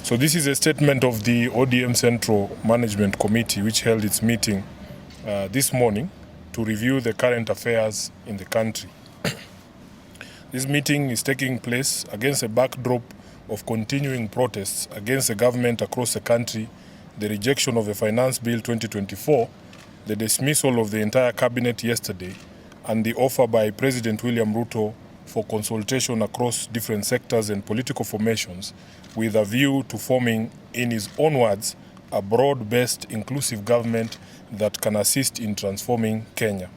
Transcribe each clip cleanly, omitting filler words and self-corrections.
So this is a statement of the ODM Central Management Committee, which held its meeting this morning to review the current affairs in the country. This meeting is taking place against a backdrop of continuing protests against the government across the country, the rejection of the Finance Bill 2024, the dismissal of the entire cabinet yesterday, and the offer by President William Ruto for consultation across different sectors and political formations with a view to forming, in his own words, a broad-based inclusive government that can assist in transforming Kenya.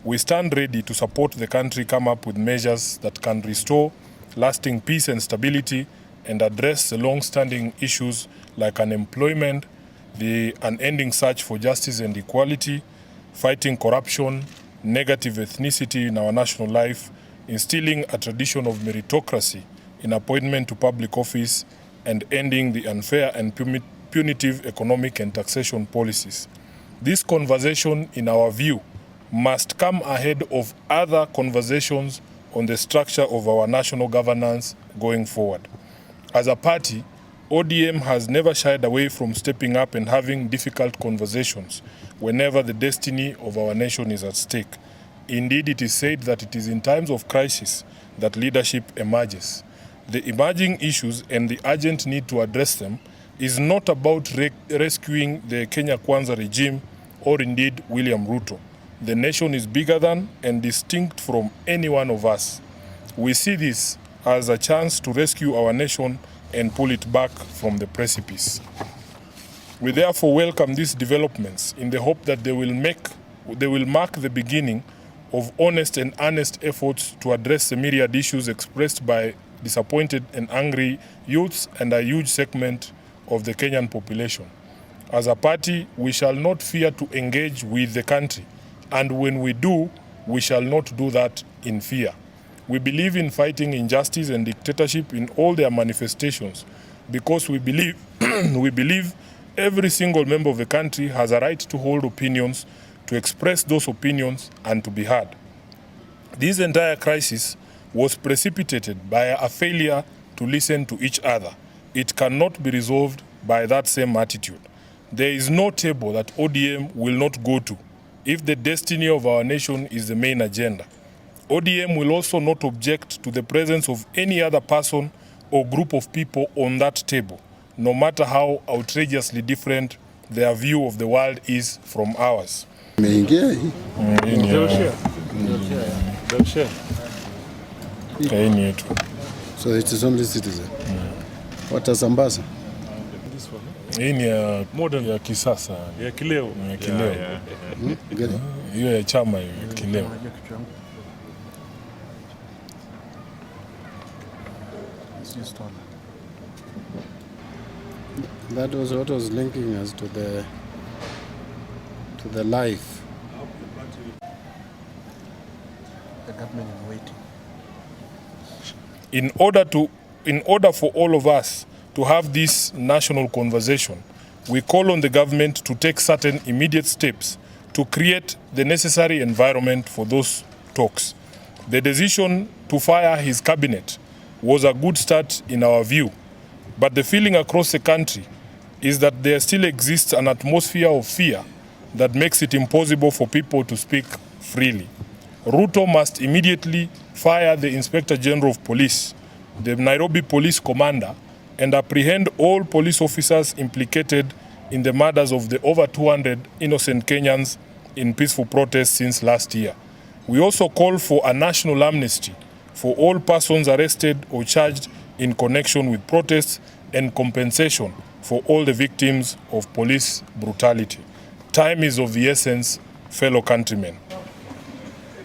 We stand ready to support the country come up with measures that can restore lasting peace and stability and address the long-standing issues like unemployment, the unending search for justice and equality, fighting corruption, negative ethnicity in our national life, instilling a tradition of meritocracy in appointment to public office, and ending the unfair and punitive economic and taxation policies. This conversation, in our view, must come ahead of other conversations on the structure of our national governance going forward. As a party, ODM has never shied away from stepping up and having difficult conversations whenever the destiny of our nation is at stake. Indeed, it is said that it is in times of crisis that leadership emerges. The emerging issues and the urgent need to address them is not about rescuing the Kenya Kwanza regime or indeed William Ruto. The nation is bigger than and distinct from any one of us. We see this as a chance to rescue our nation and pull it back from the precipice. We therefore welcome these developments in the hope that they will mark the beginning of honest and earnest efforts to address the myriad issues expressed by disappointed and angry youths and a huge segment of the Kenyan population. As a party, we shall not fear to engage with the country, and when we do, we shall not do that in fear. We believe in fighting injustice and dictatorship in all their manifestations because we believe every single member of the country has a right to hold opinions, to express those opinions, and to be heard. This entire crisis was precipitated by a failure to listen to each other. It cannot be resolved by that same attitude. There is no table that ODM will not go to if the destiny of our nation is the main agenda. ODM will also not object to the presence of any other person or group of people on that table, no matter how outrageously different their view of the world is from ours. So it is only citizen. What is Ambassa? Hii ni ya modern ya kisasa. Ya kileo. Ya kileo. Hiyo ya chama hiyo kileo. That was what was linking us to the life. The government is waiting. In order for all of us to have this national conversation, we call on the government to take certain immediate steps to create the necessary environment for those talks. The decision to fire his cabinet was a good start in our view, but the feeling across the country is that there still exists an atmosphere of fear that makes it impossible for people to speak freely. Ruto must immediately fire the Inspector General of Police, the Nairobi Police Commander, and apprehend all police officers implicated in the murders of the over 200 innocent Kenyans in peaceful protests since last year. We also call for a national amnesty for all persons arrested or charged in connection with protests and compensation for all the victims of police brutality. Time is of the essence, fellow countrymen.